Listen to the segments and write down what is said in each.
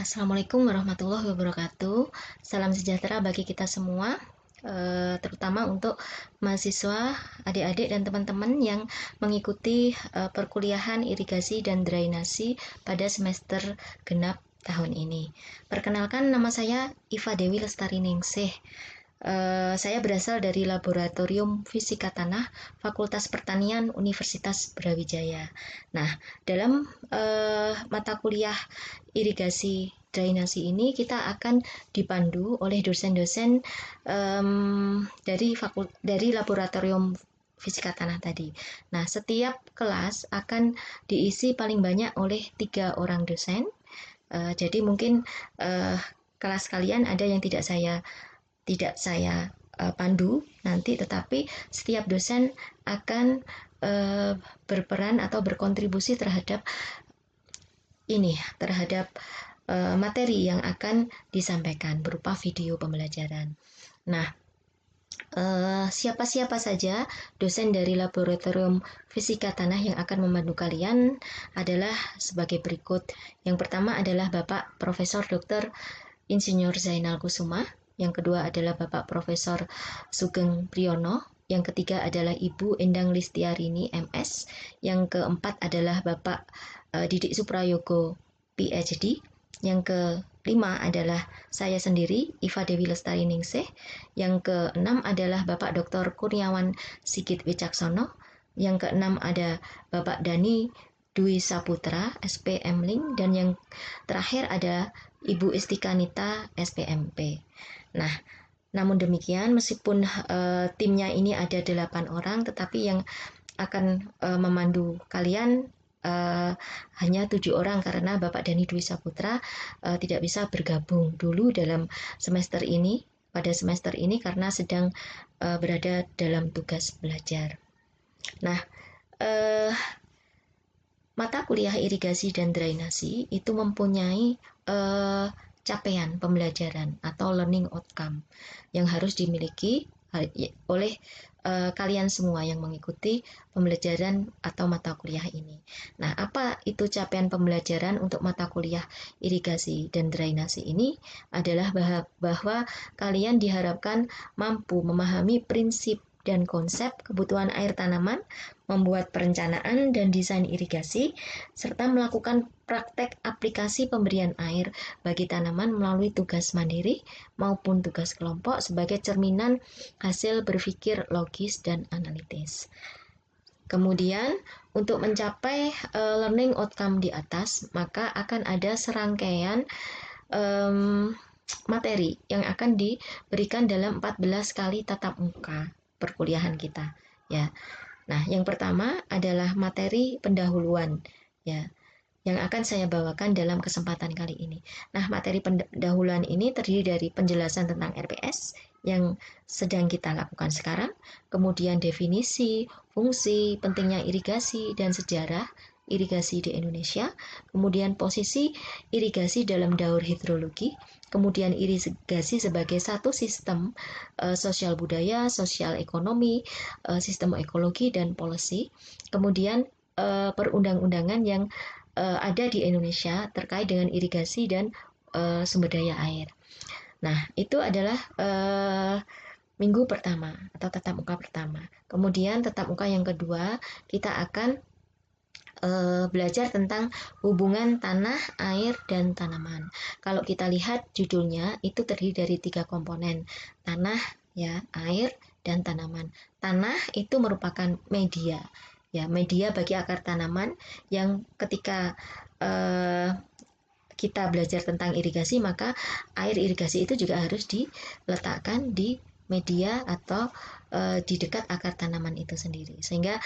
Assalamualaikum warahmatullahi wabarakatuh. Salam sejahtera bagi kita semua, terutama untuk mahasiswa, adik-adik, dan teman-teman yang mengikuti perkuliahan irigasi dan drainasi pada semester genap tahun ini. Perkenalkan, nama saya Iva Dewi Lestari Ningsih. Saya berasal dari Laboratorium Fisika Tanah Fakultas Pertanian Universitas Brawijaya. Nah, dalam mata kuliah irigasi drainasi ini kita akan dipandu oleh dosen-dosen dari Laboratorium Fisika Tanah tadi. Nah, setiap kelas akan diisi paling banyak oleh 3 orang dosen. Jadi mungkin kelas kalian ada yang tidak saya pandu nanti, tetapi setiap dosen akan berperan atau berkontribusi terhadap materi yang akan disampaikan berupa video pembelajaran. Nah, siapa-siapa saja dosen dari Laboratorium Fisika Tanah yang akan membantu kalian adalah sebagai berikut. Yang pertama adalah Bapak Profesor Dr. Insinyur Zainal Kusuma. Yang kedua adalah Bapak Profesor Sugeng Priyono. Yang ketiga adalah Ibu Endang Listiarini MS. Yang keempat adalah Bapak Didik Suprayogo PhD. Yang kelima adalah saya sendiri, Iva Dewi Lestari Ningsih. Yang keenam adalah Bapak Dr. Kurniawan Sigit Wicaksono. Yang keenam ada Bapak Dani Dwi Saputra, SPM Link. Dan yang terakhir ada Ibu Istikanita, SPMP. Nah, namun demikian, meskipun timnya ini ada 8 orang, tetapi yang akan memandu kalian hanya 7 orang karena Bapak Dani Dwi Saputra tidak bisa bergabung dulu dalam pada semester ini karena sedang berada dalam tugas belajar. Nah, mata kuliah irigasi dan drainasi itu mempunyai capaian pembelajaran atau learning outcome yang harus dimiliki oleh kalian semua yang mengikuti pembelajaran atau mata kuliah ini. Nah, apa itu capaian pembelajaran untuk mata kuliah irigasi dan drainasi ini? Adalah bahwa kalian diharapkan mampu memahami prinsip dan konsep kebutuhan air tanaman, membuat perencanaan dan desain irigasi, serta melakukan praktek aplikasi pemberian air bagi tanaman melalui tugas mandiri maupun tugas kelompok sebagai cerminan hasil berpikir logis dan analitis. Kemudian, untuk mencapai learning outcome di atas, maka akan ada serangkaian materi yang akan diberikan dalam 14 kali tatap muka perkuliahan kita, ya. Nah, yang pertama adalah materi pendahuluan, ya, yang akan saya bawakan dalam kesempatan kali ini. Nah, materi pendahuluan ini terdiri dari penjelasan tentang RPS yang sedang kita lakukan sekarang, kemudian definisi, fungsi, pentingnya irigasi, dan sejarah irigasi di Indonesia, kemudian posisi irigasi dalam daur hidrologi, kemudian irigasi sebagai satu sistem sosial budaya, sosial ekonomi, sistem ekologi, dan policy, kemudian perundang-undangan yang ada di Indonesia terkait dengan irigasi dan sumber daya air. Nah, itu adalah minggu pertama atau tatap muka pertama. Kemudian tatap muka yang kedua, kita akan belajar tentang hubungan tanah, air, dan tanaman. Kalau kita lihat judulnya, itu terdiri dari 3 komponen, tanah, ya, air, dan tanaman. Tanah itu merupakan media, ya, media bagi akar tanaman yang ketika kita belajar tentang irigasi, maka air irigasi itu juga harus diletakkan di media atau di dekat akar tanaman itu sendiri, sehingga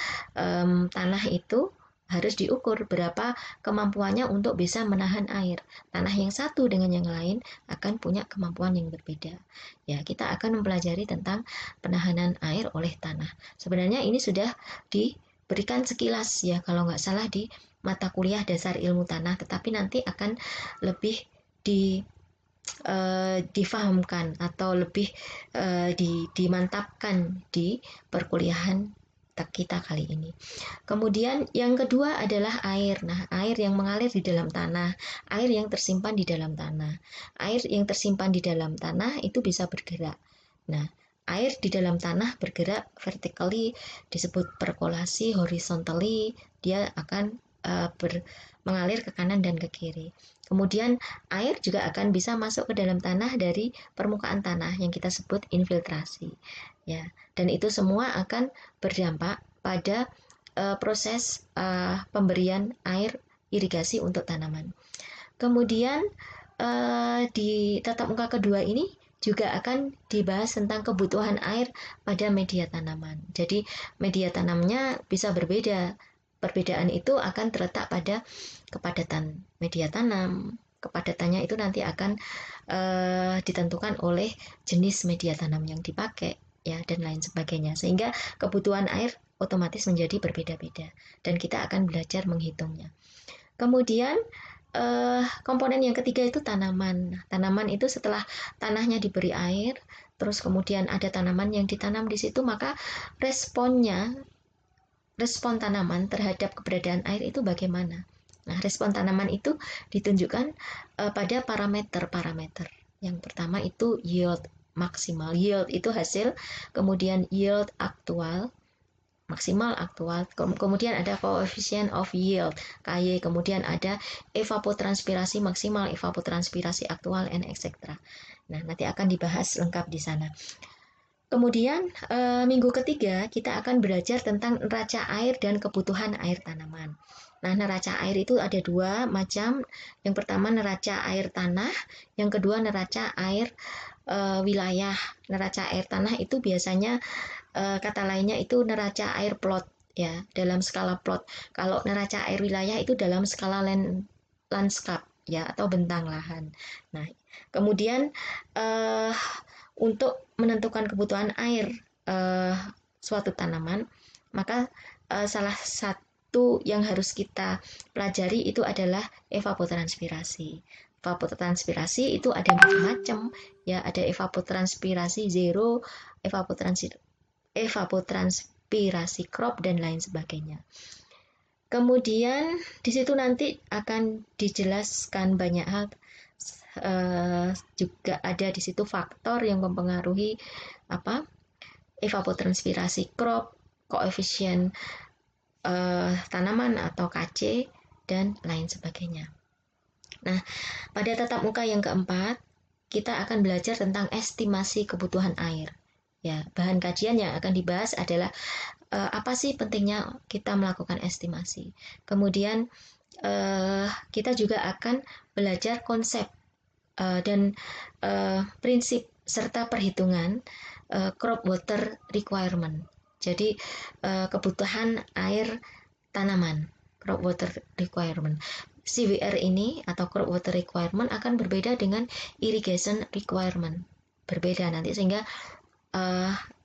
tanah itu harus diukur berapa kemampuannya untuk bisa menahan air. Tanah yang satu dengan yang lain akan punya kemampuan yang berbeda. Ya, kita akan mempelajari tentang penahanan air oleh tanah. Sebenarnya ini sudah diberikan sekilas, ya, kalau nggak salah di mata kuliah dasar ilmu tanah, tetapi nanti akan lebih difahamkan atau lebih dimantapkan di perkuliahan kita kali ini. Kemudian yang kedua adalah air. Nah, air yang mengalir di dalam tanah, air yang tersimpan di dalam tanah. Air yang tersimpan di dalam tanah itu bisa bergerak. Nah, air di dalam tanah bergerak vertically disebut perkolasi, horizontally dia akan mengalir ke kanan dan ke kiri. Kemudian air juga akan bisa masuk ke dalam tanah dari permukaan tanah yang kita sebut infiltrasi. Ya, dan itu semua akan berdampak pada proses pemberian air irigasi untuk tanaman. Kemudian di tatap muka kedua ini juga akan dibahas tentang kebutuhan air pada media tanaman. Jadi media tanamnya bisa berbeda. Perbedaan itu akan terletak pada kepadatan media tanam. Kepadatannya itu nanti akan ditentukan oleh jenis media tanam yang dipakai, ya, dan lain sebagainya. Sehingga kebutuhan air otomatis menjadi berbeda-beda dan kita akan belajar menghitungnya. Kemudian komponen yang ketiga itu tanaman. Tanaman itu setelah tanahnya diberi air, terus kemudian ada tanaman yang ditanam di situ, maka respon tanaman terhadap keberadaan air itu bagaimana? Nah, respon tanaman itu ditunjukkan pada parameter-parameter. Yang pertama itu yield maksimal. Yield itu hasil, kemudian yield aktual, maksimal aktual, kemudian ada coefficient of yield KY, kemudian ada evapotranspirasi maksimal, evapotranspirasi aktual, and etc. Nah, nanti akan dibahas lengkap di sana. Kemudian minggu ketiga kita akan belajar tentang neraca air dan kebutuhan air tanaman. Nah, neraca air itu ada dua macam. Yang pertama neraca air tanah, yang kedua neraca air wilayah. Neraca air tanah itu biasanya kata lainnya itu neraca air plot, ya, dalam skala plot. Kalau neraca air wilayah itu dalam skala landscape, ya, atau bentang lahan. Nah, kemudian untuk menentukan kebutuhan air suatu tanaman, maka salah satu yang harus kita pelajari itu adalah evapotranspirasi. Evapotranspirasi itu ada macam-macam, ya, ada evapotranspirasi zero, evapotranspirasi crop, dan lain sebagainya. Kemudian di situ nanti akan dijelaskan banyak hal. Juga ada di situ faktor yang mempengaruhi evapotranspirasi crop, koefisien tanaman atau KC, dan lain sebagainya. Nah, pada tatap muka yang keempat kita akan belajar tentang estimasi kebutuhan air. Ya, bahan kajian yang akan dibahas adalah apa sih pentingnya kita melakukan estimasi. Kemudian kita juga akan belajar konsep dan prinsip serta perhitungan crop water requirement. Jadi kebutuhan air tanaman, crop water requirement. CWR ini atau crop water requirement akan berbeda dengan irrigation requirement. Berbeda nanti, sehingga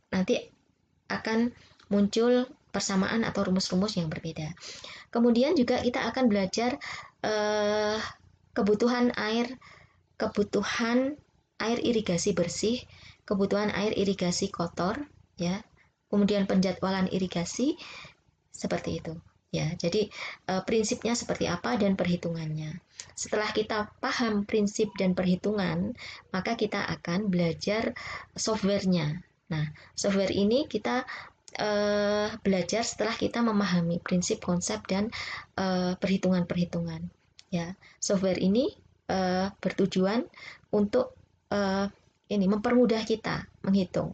nanti akan muncul persamaan atau rumus-rumus yang berbeda. Kemudian juga kita akan belajar kebutuhan air irigasi bersih, kebutuhan air irigasi kotor, ya. Kemudian penjadwalan irigasi seperti itu, ya. Jadi prinsipnya seperti apa dan perhitungannya. Setelah kita paham prinsip dan perhitungan, maka kita akan belajar softwarenya. Nah, software ini kita belajar setelah kita memahami prinsip, konsep, dan perhitungan-perhitungan. Ya, software ini bertujuan untuk mempermudah kita menghitung.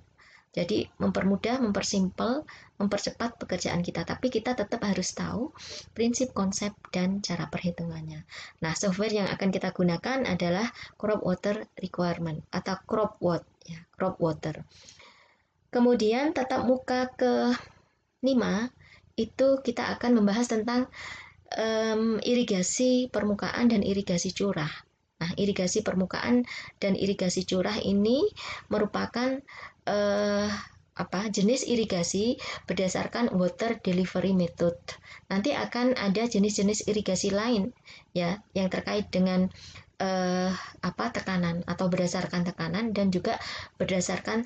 Jadi mempermudah, mempersimpel, mempercepat pekerjaan kita. Tapi kita tetap harus tahu prinsip, konsep, dan cara perhitungannya. Nah, software yang akan kita gunakan adalah crop water requirement atau CropWatt, ya, CropWater. Kemudian tatap muka ke-5 itu kita akan membahas tentang irigasi permukaan dan irigasi curah. Nah, irigasi permukaan dan irigasi curah ini merupakan jenis irigasi berdasarkan water delivery method. Nanti akan ada jenis-jenis irigasi lain, ya, yang terkait dengan tekanan atau berdasarkan tekanan dan juga berdasarkan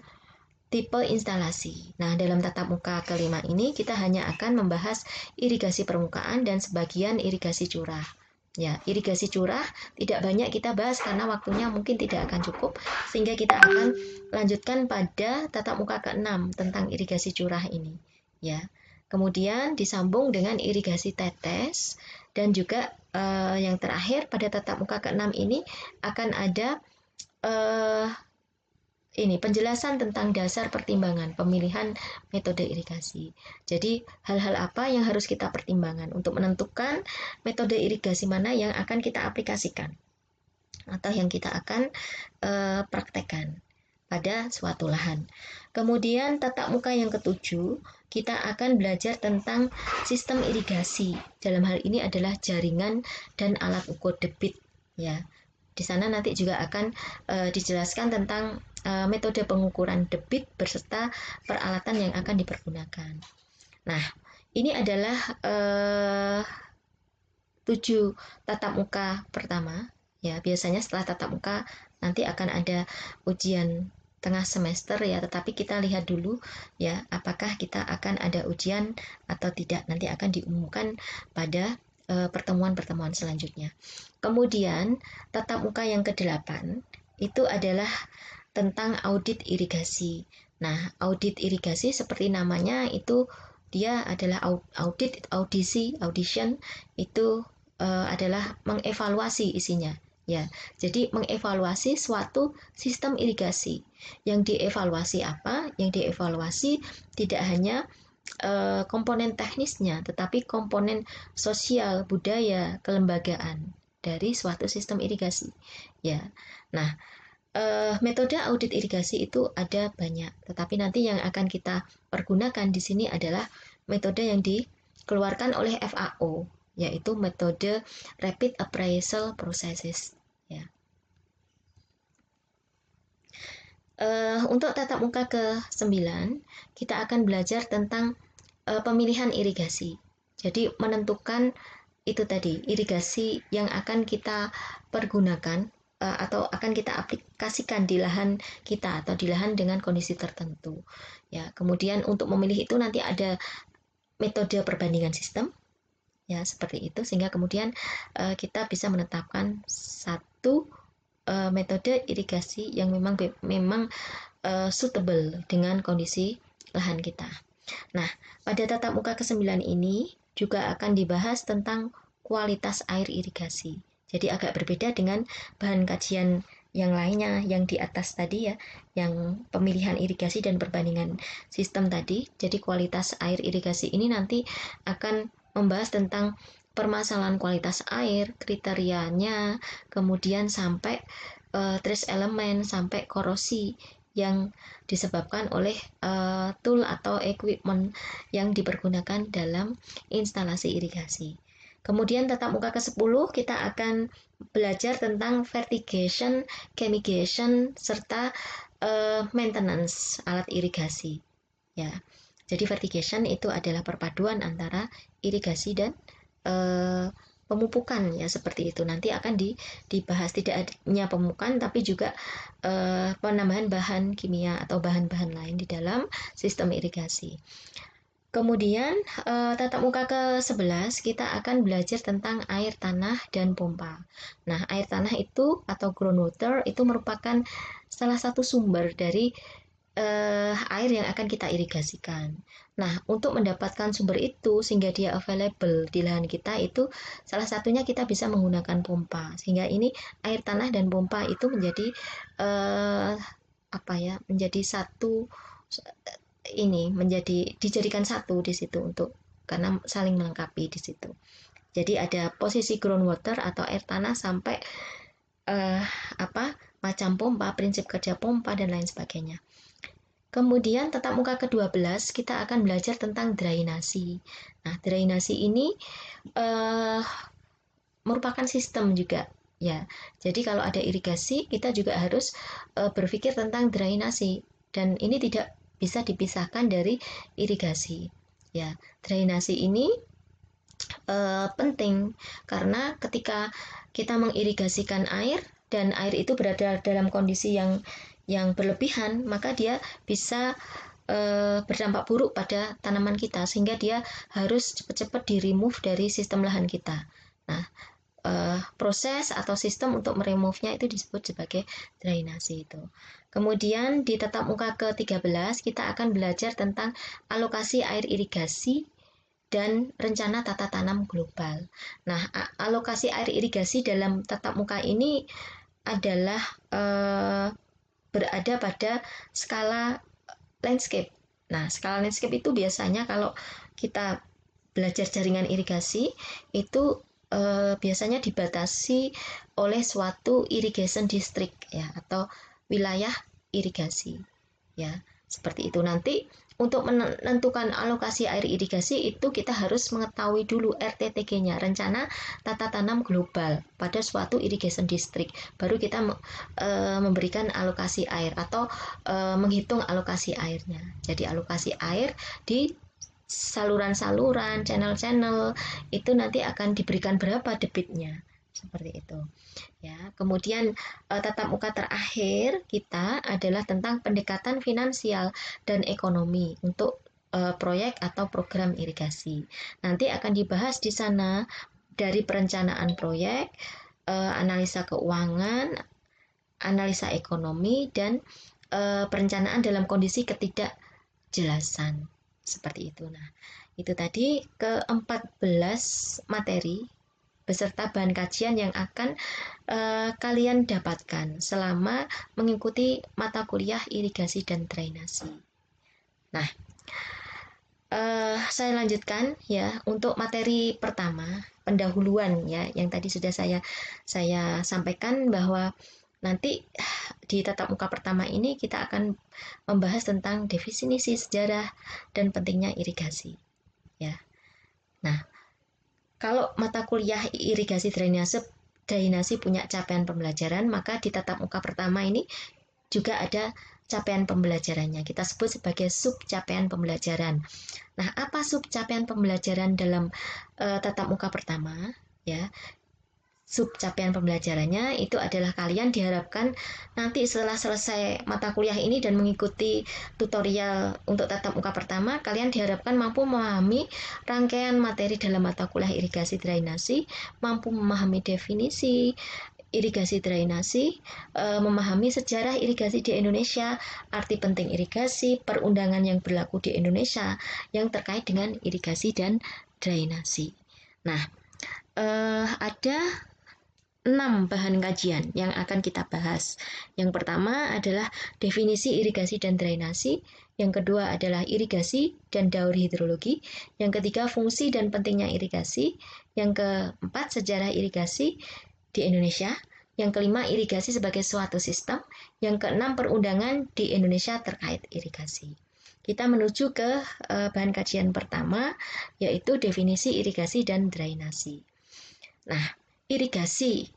tipe instalasi. Nah, dalam tatap muka kelima ini kita hanya akan membahas irigasi permukaan dan sebagian irigasi curah. Ya, irigasi curah tidak banyak kita bahas karena waktunya mungkin tidak akan cukup, sehingga kita akan lanjutkan pada tatap muka ke-6 tentang irigasi curah ini. Ya, kemudian disambung dengan irigasi tetes dan juga yang terakhir pada tatap muka ke-6 ini akan ada ini penjelasan tentang dasar pertimbangan pemilihan metode irigasi. Jadi hal-hal apa yang harus kita pertimbangkan untuk menentukan metode irigasi mana yang akan kita aplikasikan atau yang kita akan praktekkan pada suatu lahan. Kemudian tatap muka yang ketujuh, kita akan belajar tentang sistem irigasi. Dalam hal ini adalah jaringan dan alat ukur debit, ya. Di sana nanti juga akan dijelaskan tentang metode pengukuran debit beserta peralatan yang akan dipergunakan. Nah, ini adalah 7 tatap muka pertama. Ya, biasanya setelah tatap muka nanti akan ada ujian tengah semester ya, tetapi kita lihat dulu ya apakah kita akan ada ujian atau tidak. Nanti akan diumumkan pada pertemuan-pertemuan selanjutnya. Kemudian tatap muka yang ke-8 itu adalah tentang audit irigasi. Nah, audit irigasi seperti namanya itu dia adalah audition itu adalah mengevaluasi isinya. Ya, jadi mengevaluasi suatu sistem irigasi. Yang dievaluasi apa? Yang dievaluasi tidak hanya komponen teknisnya, tetapi komponen sosial, budaya, kelembagaan dari suatu sistem irigasi. Ya, nah metode audit irigasi itu ada banyak, tetapi nanti yang akan kita pergunakan di sini adalah metode yang dikeluarkan oleh FAO, yaitu metode Rapid Appraisal Processes. Ya. Untuk tatap muka ke-9, kita akan belajar tentang pemilihan irigasi. Jadi menentukan itu tadi, irigasi yang akan kita pergunakan atau akan kita aplikasikan di lahan kita atau di lahan dengan kondisi tertentu. Ya, kemudian untuk memilih itu nanti ada metode perbandingan sistem, ya seperti itu, sehingga kemudian kita bisa menetapkan satu metode irigasi yang memang suitable dengan kondisi lahan kita. Nah, pada tatap muka ke-9 ini juga akan dibahas tentang kualitas air irigasi. Jadi agak berbeda dengan bahan kajian yang lainnya yang di atas tadi ya, yang pemilihan irigasi dan perbandingan sistem tadi. Jadi kualitas air irigasi ini nanti akan membahas tentang permasalahan kualitas air, kriterianya, kemudian sampai trace element, sampai korosi yang disebabkan oleh tool atau equipment yang dipergunakan dalam instalasi irigasi. Kemudian tatap muka ke-10 kita akan belajar tentang fertigation, chemigation, serta maintenance alat irigasi. Ya, jadi fertigation itu adalah perpaduan antara irigasi dan pemupukan ya seperti itu. Nanti akan dibahas tidak hanya pemupukan tapi juga penambahan bahan kimia atau bahan-bahan lain di dalam sistem irigasi. Kemudian tatap muka ke-11 kita akan belajar tentang air tanah dan pompa. Nah, air tanah itu atau groundwater itu merupakan salah satu sumber dari air yang akan kita irigasikan. Nah, untuk mendapatkan sumber itu sehingga dia available di lahan kita itu salah satunya kita bisa menggunakan pompa. Sehingga ini air tanah dan pompa itu menjadi menjadi satu dijadikan satu di situ karena saling melengkapi di situ. Jadi ada posisi groundwater atau air tanah sampai macam pompa, prinsip kerja pompa dan lain sebagainya. Kemudian tatap muka ke-12 kita akan belajar tentang drainasi. Nah, drainasi ini merupakan sistem juga ya. Jadi kalau ada irigasi kita juga harus berpikir tentang drainasi dan ini tidak bisa dipisahkan dari irigasi. Ya, drainasi ini penting karena ketika kita mengirigasikan air dan air itu berada dalam kondisi yang berlebihan, maka dia bisa berdampak buruk pada tanaman kita, sehingga dia harus cepat-cepat di-remove dari sistem lahan kita. Nah, proses atau sistem untuk meremove-nya itu disebut sebagai drainasi itu. Kemudian di tatap muka ke-13 kita akan belajar tentang alokasi air irigasi dan rencana tata tanam global. Nah, alokasi air irigasi dalam tatap muka ini adalah berada pada skala landscape. Nah, skala landscape itu biasanya kalau kita belajar jaringan irigasi itu biasanya dibatasi oleh suatu irrigation district ya, atau wilayah irigasi ya, seperti itu. Nanti untuk menentukan alokasi air irigasi itu kita harus mengetahui dulu RTTG-nya, rencana tata tanam global pada suatu irrigation district, baru kita memberikan alokasi air atau menghitung alokasi airnya. Jadi alokasi air di saluran-saluran, channel-channel itu nanti akan diberikan berapa debitnya, seperti itu ya. Kemudian tatap muka terakhir kita adalah tentang pendekatan finansial dan ekonomi untuk proyek atau program irigasi. Nanti akan dibahas di sana dari perencanaan proyek, analisa keuangan, analisa ekonomi, dan perencanaan dalam kondisi ketidakjelasan, seperti itu. Nah, itu tadi ke-14 materi beserta bahan kajian yang akan kalian dapatkan selama mengikuti mata kuliah irigasi dan drainasi. Nah, saya lanjutkan ya untuk materi pertama, pendahuluan ya, yang tadi sudah saya sampaikan bahwa nanti di tatap muka pertama ini kita akan membahas tentang definisi sejarah dan pentingnya irigasi ya. Nah, kalau mata kuliah irigasi drainasi punya capaian pembelajaran, maka di tatap muka pertama ini juga ada capaian pembelajarannya. Kita sebut sebagai sub capaian pembelajaran. Nah, apa sub capaian pembelajaran dalam tatap muka pertama ya? Sub capaian pembelajarannya itu adalah kalian diharapkan nanti setelah selesai mata kuliah ini dan mengikuti tutorial untuk tatap muka pertama, kalian diharapkan mampu memahami rangkaian materi dalam mata kuliah irigasi drainasi, mampu memahami definisi irigasi drainasi, memahami sejarah irigasi di Indonesia, arti penting irigasi, perundangan yang berlaku di Indonesia yang terkait dengan irigasi dan drainasi. Nah, ada 6 bahan kajian yang akan kita bahas. Yang pertama adalah definisi irigasi dan drainasi, yang kedua adalah irigasi dan daur hidrologi, yang ketiga fungsi dan pentingnya irigasi, yang keempat sejarah irigasi di Indonesia, yang kelima irigasi sebagai suatu sistem, yang keenam perundangan di Indonesia terkait irigasi. Kita menuju ke bahan kajian pertama, yaitu definisi irigasi dan drainasi. Nah, irigasi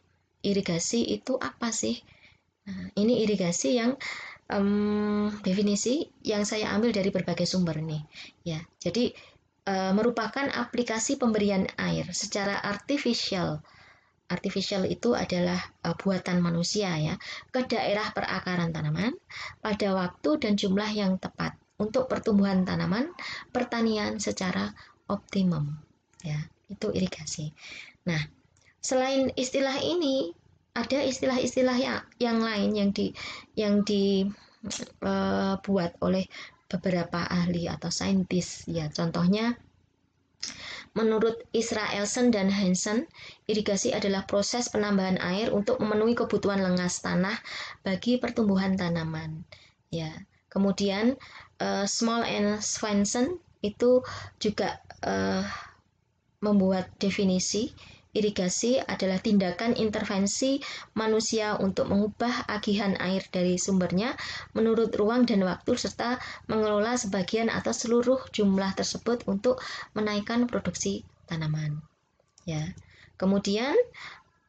itu apa sih? Nah, ini irigasi yang definisi yang saya ambil dari berbagai sumber nih ya. Jadi merupakan aplikasi pemberian air secara artificial. Artificial itu adalah buatan manusia ya, ke daerah perakaran tanaman pada waktu dan jumlah yang tepat untuk pertumbuhan tanaman, pertanian secara optimum ya. Itu irigasi. Nah, selain istilah ini, ada istilah-istilah yang lain yang dibuat oleh beberapa ahli atau saintis ya. Contohnya, menurut Israelsen dan Hansen, irigasi adalah proses penambahan air untuk memenuhi kebutuhan lengas tanah bagi pertumbuhan tanaman. Ya. Kemudian Small and Svensson itu juga membuat definisi irigasi adalah tindakan intervensi manusia untuk mengubah agihan air dari sumbernya menurut ruang dan waktu serta mengelola sebagian atau seluruh jumlah tersebut untuk menaikkan produksi tanaman. Ya. Kemudian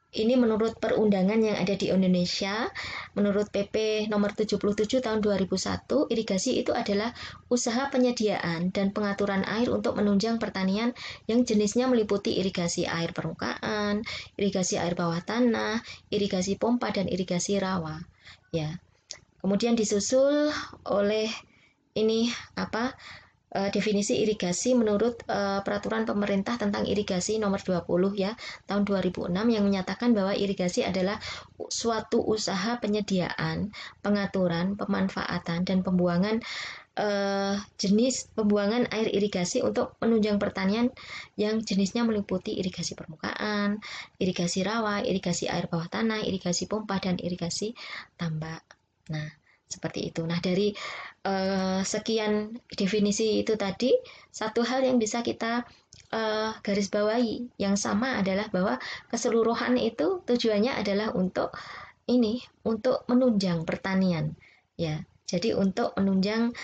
Ini menurut perundangan yang ada di Indonesia, menurut PP nomor 77 tahun 2001, irigasi itu adalah usaha penyediaan dan pengaturan air untuk menunjang pertanian yang jenisnya meliputi irigasi air permukaan, irigasi air bawah tanah, irigasi pompa dan irigasi rawa. Ya. Kemudian disusul oleh ini definisi irigasi menurut peraturan pemerintah tentang irigasi nomor 20 ya tahun 2006 yang menyatakan bahwa irigasi adalah suatu usaha penyediaan, pengaturan, pemanfaatan dan pembuangan jenis pembuangan air irigasi untuk menunjang pertanian yang jenisnya meliputi irigasi permukaan, irigasi rawa, irigasi air bawah tanah, irigasi pompa dan irigasi tambak. Nah, seperti itu. Nah, dari sekian definisi itu tadi, satu hal yang bisa kita garis bawahi yang sama adalah bahwa keseluruhan itu tujuannya adalah untuk untuk menunjang pertanian, ya. Jadi untuk menunjang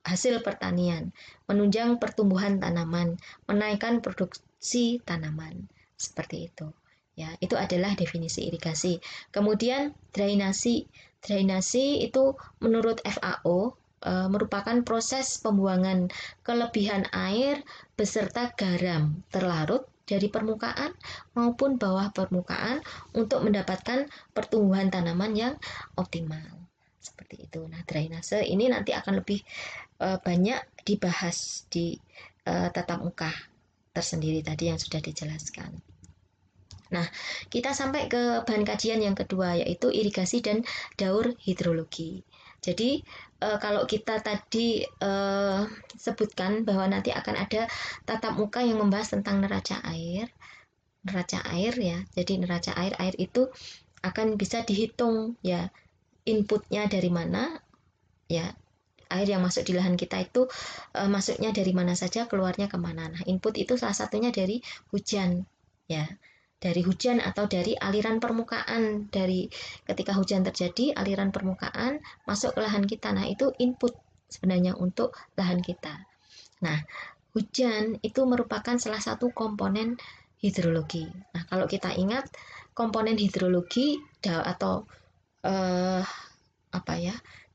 hasil pertanian, menunjang pertumbuhan tanaman, menaikkan produksi tanaman, seperti itu. Ya, itu adalah definisi irigasi. Kemudian drainasi. Drainasi itu menurut FAO merupakan proses pembuangan kelebihan air beserta garam terlarut dari permukaan maupun bawah permukaan untuk mendapatkan pertumbuhan tanaman yang optimal. Seperti itu. Nah, drainase ini nanti akan lebih banyak dibahas di tatap muka tersendiri tadi yang sudah dijelaskan. Nah, kita sampai ke bahan kajian yang kedua, yaitu irigasi dan daur hidrologi. Jadi, kalau kita tadi sebutkan bahwa nanti akan ada tatap muka yang membahas tentang neraca air ya. Jadi neraca air itu akan bisa dihitung ya, inputnya dari mana ya, air yang masuk di lahan kita itu masuknya dari mana saja, keluarnya kemana. Nah, input itu salah satunya dari hujan ya, dari hujan atau dari aliran permukaan, dari ketika hujan terjadi aliran permukaan masuk ke lahan kita. Nah, itu input sebenarnya untuk lahan kita. Nah, hujan itu merupakan salah satu komponen hidrologi. Nah, kalau kita ingat komponen hidrologi atau eh,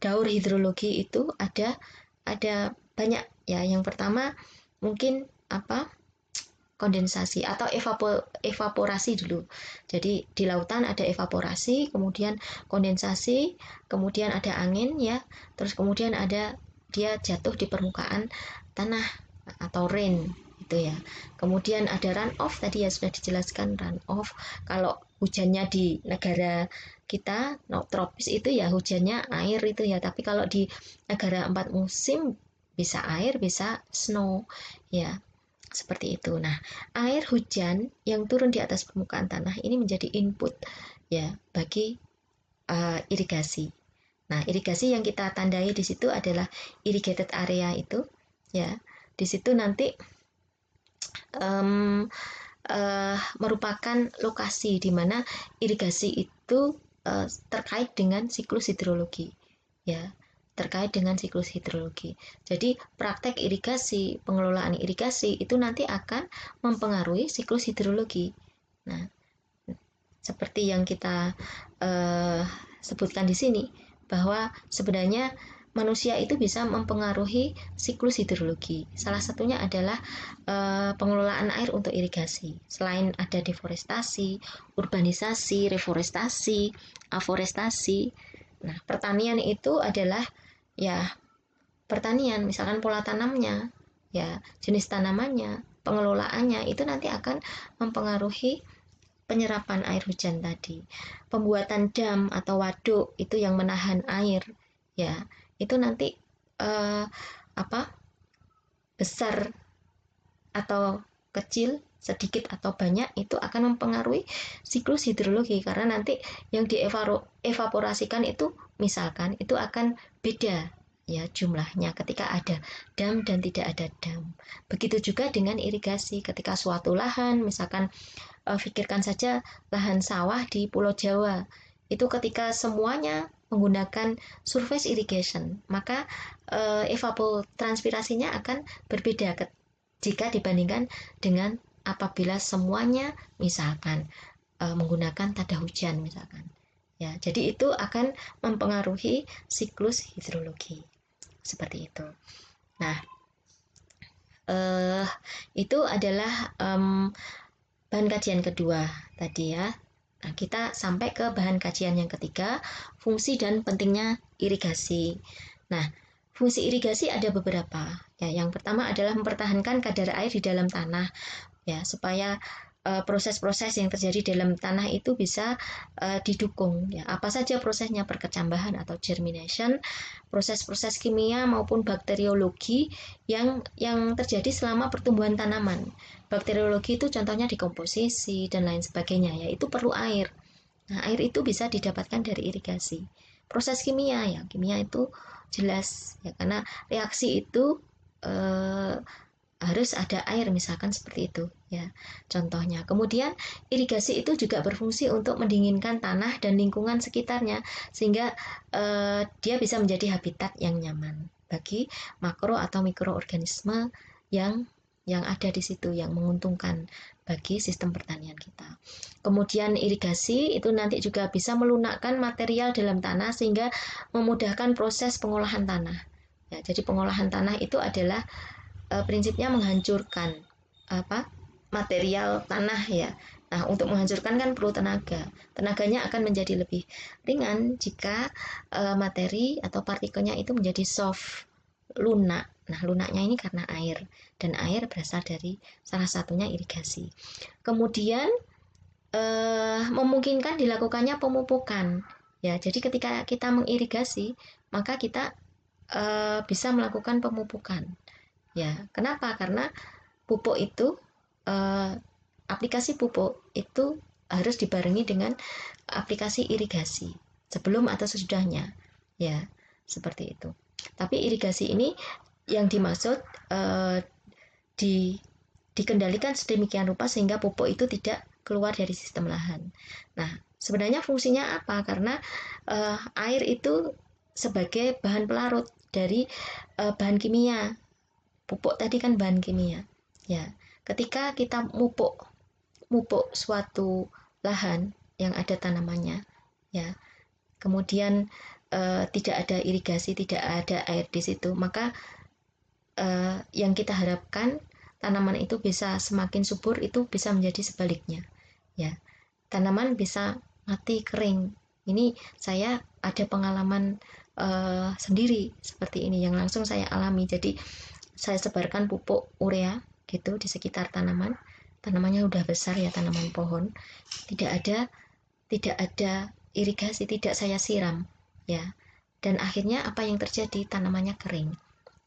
daur hidrologi itu ada banyak ya. Yang pertama mungkin kondensasi atau evaporasi dulu. Jadi di lautan ada evaporasi, kemudian kondensasi, kemudian ada angin ya, terus kemudian ada dia jatuh di permukaan tanah atau rain itu ya. Kemudian ada run off, tadi ya sudah dijelaskan run off. Kalau hujannya di negara kita tropis itu ya hujannya air itu ya, tapi kalau di negara 4 musim bisa air bisa snow ya, seperti itu. Nah, air hujan yang turun di atas permukaan tanah ini menjadi input ya bagi irigasi. Nah, irigasi yang kita tandai di situ adalah irrigated area itu ya. Di situ nanti merupakan lokasi di mana irigasi itu terkait dengan siklus hidrologi ya, terkait dengan siklus hidrologi. Jadi praktek irigasi, pengelolaan irigasi itu nanti akan mempengaruhi siklus hidrologi. Nah, seperti yang kita sebutkan di sini bahwa sebenarnya manusia itu bisa mempengaruhi siklus hidrologi. Salah satunya adalah pengelolaan air untuk irigasi. Selain ada deforestasi, urbanisasi, reforestasi, aforestasi. Nah, pertanian itu adalah ya pertanian, misalkan pola tanamnya, ya jenis tanamannya, pengelolaannya itu nanti akan mempengaruhi penyerapan air hujan tadi. Pembuatan dam atau waduk itu yang menahan air, ya itu nanti eh, besar atau kecil, sedikit atau banyak itu akan mempengaruhi siklus hidrologi, karena nanti yang dievaporasikan itu misalkan itu akan beda ya jumlahnya ketika ada dam dan tidak ada dam. Begitu juga dengan irigasi, ketika suatu lahan misalkan pikirkan saja lahan sawah di Pulau Jawa itu ketika semuanya menggunakan surface irrigation, maka evapotranspirasinya akan berbeda jika dibandingkan dengan apabila semuanya misalkan menggunakan tada hujan misalkan. Ya, jadi itu akan mempengaruhi siklus hidrologi seperti itu. Nah, itu adalah bahan kajian kedua tadi ya. Nah, kita sampai ke bahan kajian yang ketiga, fungsi dan pentingnya irigasi. Nah, fungsi irigasi ada beberapa. Ya, yang pertama adalah mempertahankan kadar air di dalam tanah, ya, supaya proses-proses yang terjadi dalam tanah itu bisa didukung. Ya, apa saja prosesnya, perkecambahan atau germination, proses-proses kimia maupun bakteriologi yang terjadi selama pertumbuhan tanaman. Bakteriologi itu contohnya dekomposisi dan lain sebagainya, yaitu perlu air. Nah, air itu bisa didapatkan dari irigasi. Proses kimia, ya, kimia itu jelas ya, karena reaksi itu harus ada air misalkan seperti itu ya, contohnya. Kemudian irigasi itu juga berfungsi untuk mendinginkan tanah dan lingkungan sekitarnya, sehingga dia bisa menjadi habitat yang nyaman bagi makro atau mikroorganisme yang ada di situ, yang menguntungkan bagi sistem pertanian kita. Kemudian irigasi itu nanti juga bisa melunakkan material dalam tanah sehingga memudahkan proses pengolahan tanah. Ya, jadi pengolahan tanah itu adalah prinsipnya menghancurkan material tanah ya. Nah, untuk menghancurkan kan perlu tenaga. Tenaganya akan menjadi lebih ringan jika materi atau partikelnya itu menjadi soft, lunak. Nah, lunaknya ini karena air, dan air berasal dari salah satunya irigasi. Kemudian memungkinkan dilakukannya pemupukan. Ya, jadi ketika kita mengirigasi, maka kita bisa melakukan pemupukan. Ya, kenapa? Karena pupuk itu aplikasi pupuk itu harus dibarengi dengan aplikasi irigasi sebelum atau sesudahnya. Ya, seperti itu. Tapi irigasi ini yang dimaksud dikendalikan sedemikian rupa sehingga pupuk itu tidak keluar dari sistem lahan. Nah, sebenarnya fungsinya apa? Karena air itu sebagai bahan pelarut dari bahan kimia. Pupuk tadi kan bahan kimia. Ya, ketika kita mupuk suatu lahan yang ada tanamannya, ya, kemudian tidak ada irigasi, tidak ada air di situ, maka yang kita harapkan tanaman itu bisa semakin subur itu bisa menjadi sebaliknya. Ya, tanaman bisa mati kering. Ini saya ada pengalaman sendiri seperti ini yang langsung saya alami. Jadi saya sebarkan pupuk urea gitu di sekitar tanaman. Tanamannya udah besar ya, tanaman pohon. Tidak ada irigasi, tidak saya siram ya. Dan akhirnya apa yang terjadi? Tanamannya kering.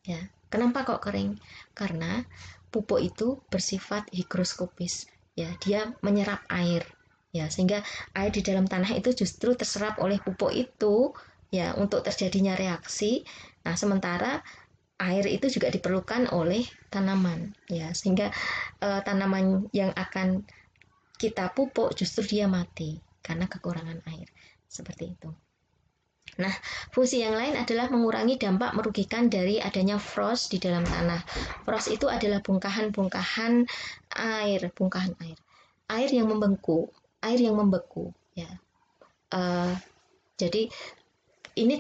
Ya. Kenapa kok kering? Karena pupuk itu bersifat higroskopis. Ya, dia menyerap air. Ya, sehingga air di dalam tanah itu justru terserap oleh pupuk itu ya untuk terjadinya reaksi. Nah, sementara air itu juga diperlukan oleh tanaman ya, sehingga tanaman yang akan kita pupuk justru dia mati karena kekurangan air seperti itu. Nah, fungsi yang lain adalah mengurangi dampak merugikan dari adanya frost di dalam tanah. Frost itu adalah bongkahan-bongkahan air, air yang membeku ya. Jadi ini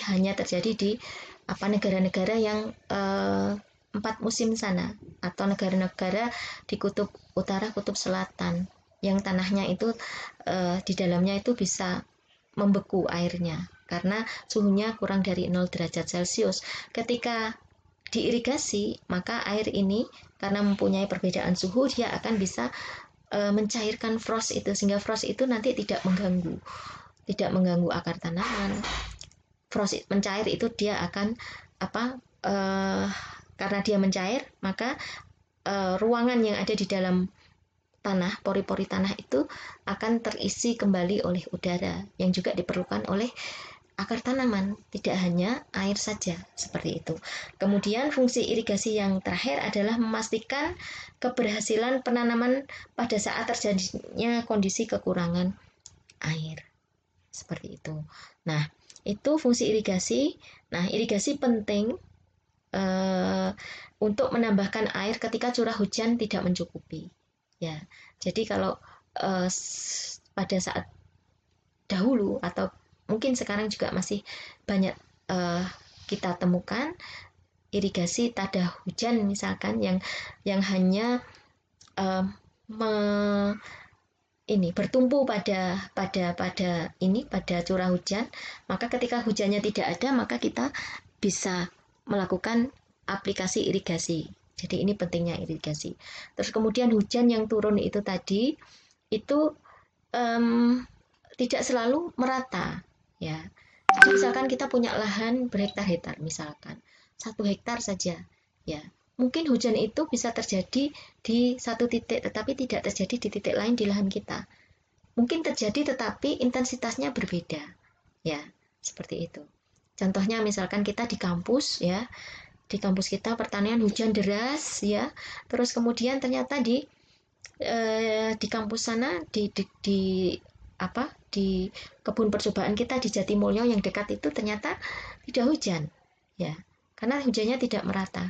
hanya terjadi di negara-negara yang 4 musim sana, atau negara-negara di kutub utara, kutub selatan, yang tanahnya itu di dalamnya itu bisa membeku airnya karena suhunya kurang dari 0 derajat Celcius. Ketika diirigasi, maka air ini karena mempunyai perbedaan suhu, dia akan bisa mencairkan frost itu, sehingga frost itu nanti tidak mengganggu akar tanaman. Frost mencair itu dia akan karena dia mencair, maka ruangan yang ada di dalam tanah, pori-pori tanah itu akan terisi kembali oleh udara yang juga diperlukan oleh akar tanaman, tidak hanya air saja, seperti itu. Kemudian fungsi irigasi yang terakhir adalah memastikan keberhasilan penanaman pada saat terjadinya kondisi kekurangan air, seperti itu. Nah, itu fungsi irigasi. Nah, irigasi penting untuk menambahkan air ketika curah hujan tidak mencukupi. Ya, jadi kalau pada saat dahulu atau mungkin sekarang juga masih banyak kita temukan irigasi tada hujan misalkan yang hanya me, ini bertumpu pada curah hujan, maka ketika hujannya tidak ada maka kita bisa melakukan aplikasi irigasi. Jadi ini pentingnya irigasi. Terus kemudian hujan yang turun itu tadi itu tidak selalu merata, ya. Jadi misalkan kita punya lahan berhektar-hektar, misalkan 1 hektar saja, ya. Mungkin hujan itu bisa terjadi di satu titik, tetapi tidak terjadi di titik lain di lahan kita. Mungkin terjadi, tetapi intensitasnya berbeda, ya, seperti itu. Contohnya misalkan kita di kampus, ya, di kampus kita pertanian hujan deras, ya, terus kemudian ternyata di kampus sana di kebun percobaan kita di Jatimulyo yang dekat itu ternyata tidak hujan, ya, karena hujannya tidak merata,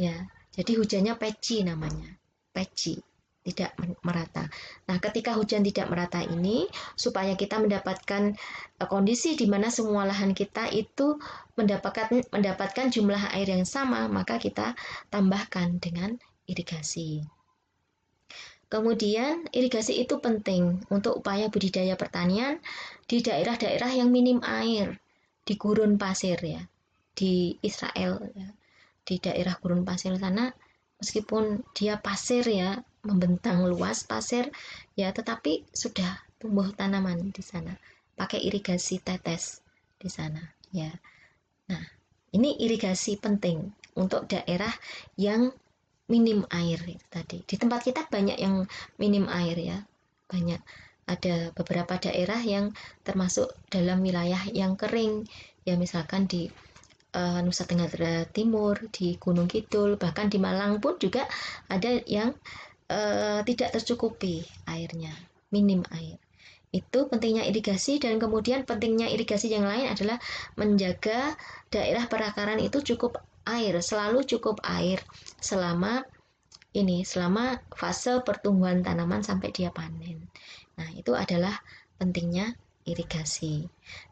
ya. Jadi hujannya peci namanya, peci, tidak merata. Nah, ketika hujan tidak merata ini, supaya kita mendapatkan kondisi di mana semua lahan kita itu mendapatkan jumlah air yang sama, maka kita tambahkan dengan irigasi. Kemudian irigasi itu penting untuk upaya budidaya pertanian di daerah-daerah yang minim air, di gurun pasir, ya, di Israel, ya, di daerah gurun pasir sana, meskipun dia pasir, ya, membentang luas pasir, ya, tetapi sudah tumbuh tanaman di sana, pakai irigasi tetes di sana, ya. Nah, ini irigasi penting untuk daerah yang minim air itu tadi. Di tempat kita banyak yang minim air, ya, banyak. Ada beberapa daerah yang termasuk dalam wilayah yang kering, ya, misalkan di Nusa Tenggara Timur, di Gunung Kidul, bahkan di Malang pun juga ada yang tidak tercukupi airnya, minim air. Itu pentingnya irigasi, dan kemudian pentingnya irigasi yang lain adalah menjaga daerah perakaran itu cukup air, selalu cukup air selama fase pertumbuhan tanaman sampai dia panen. Nah, itu adalah pentingnya irigasi.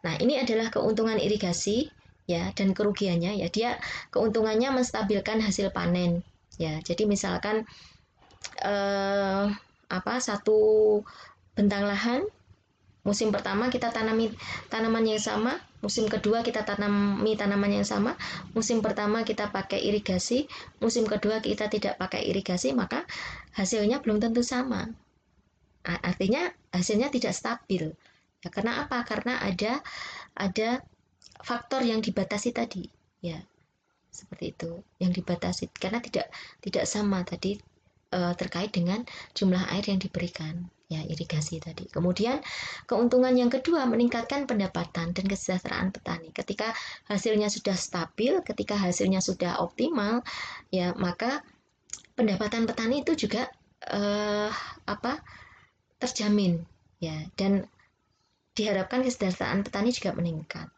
Nah, ini adalah keuntungan irigasi, ya, dan kerugiannya, ya. Dia keuntungannya menstabilkan hasil panen, ya. Jadi misalkan satu bentang lahan, musim pertama kita tanami tanaman yang sama, musim kedua kita tanami tanaman yang sama, musim pertama kita pakai irigasi, musim kedua kita tidak pakai irigasi, maka hasilnya belum tentu sama. Artinya hasilnya tidak stabil. Ya, karena apa? Karena ada faktor yang dibatasi tadi, ya. Seperti itu, yang dibatasi karena tidak sama tadi terkait dengan jumlah air yang diberikan, ya, irigasi tadi. Kemudian keuntungan yang kedua, meningkatkan pendapatan dan kesejahteraan petani. Ketika hasilnya sudah stabil, ketika hasilnya sudah optimal, ya, maka pendapatan petani itu juga terjamin, ya, dan diharapkan kesejahteraan petani juga meningkat,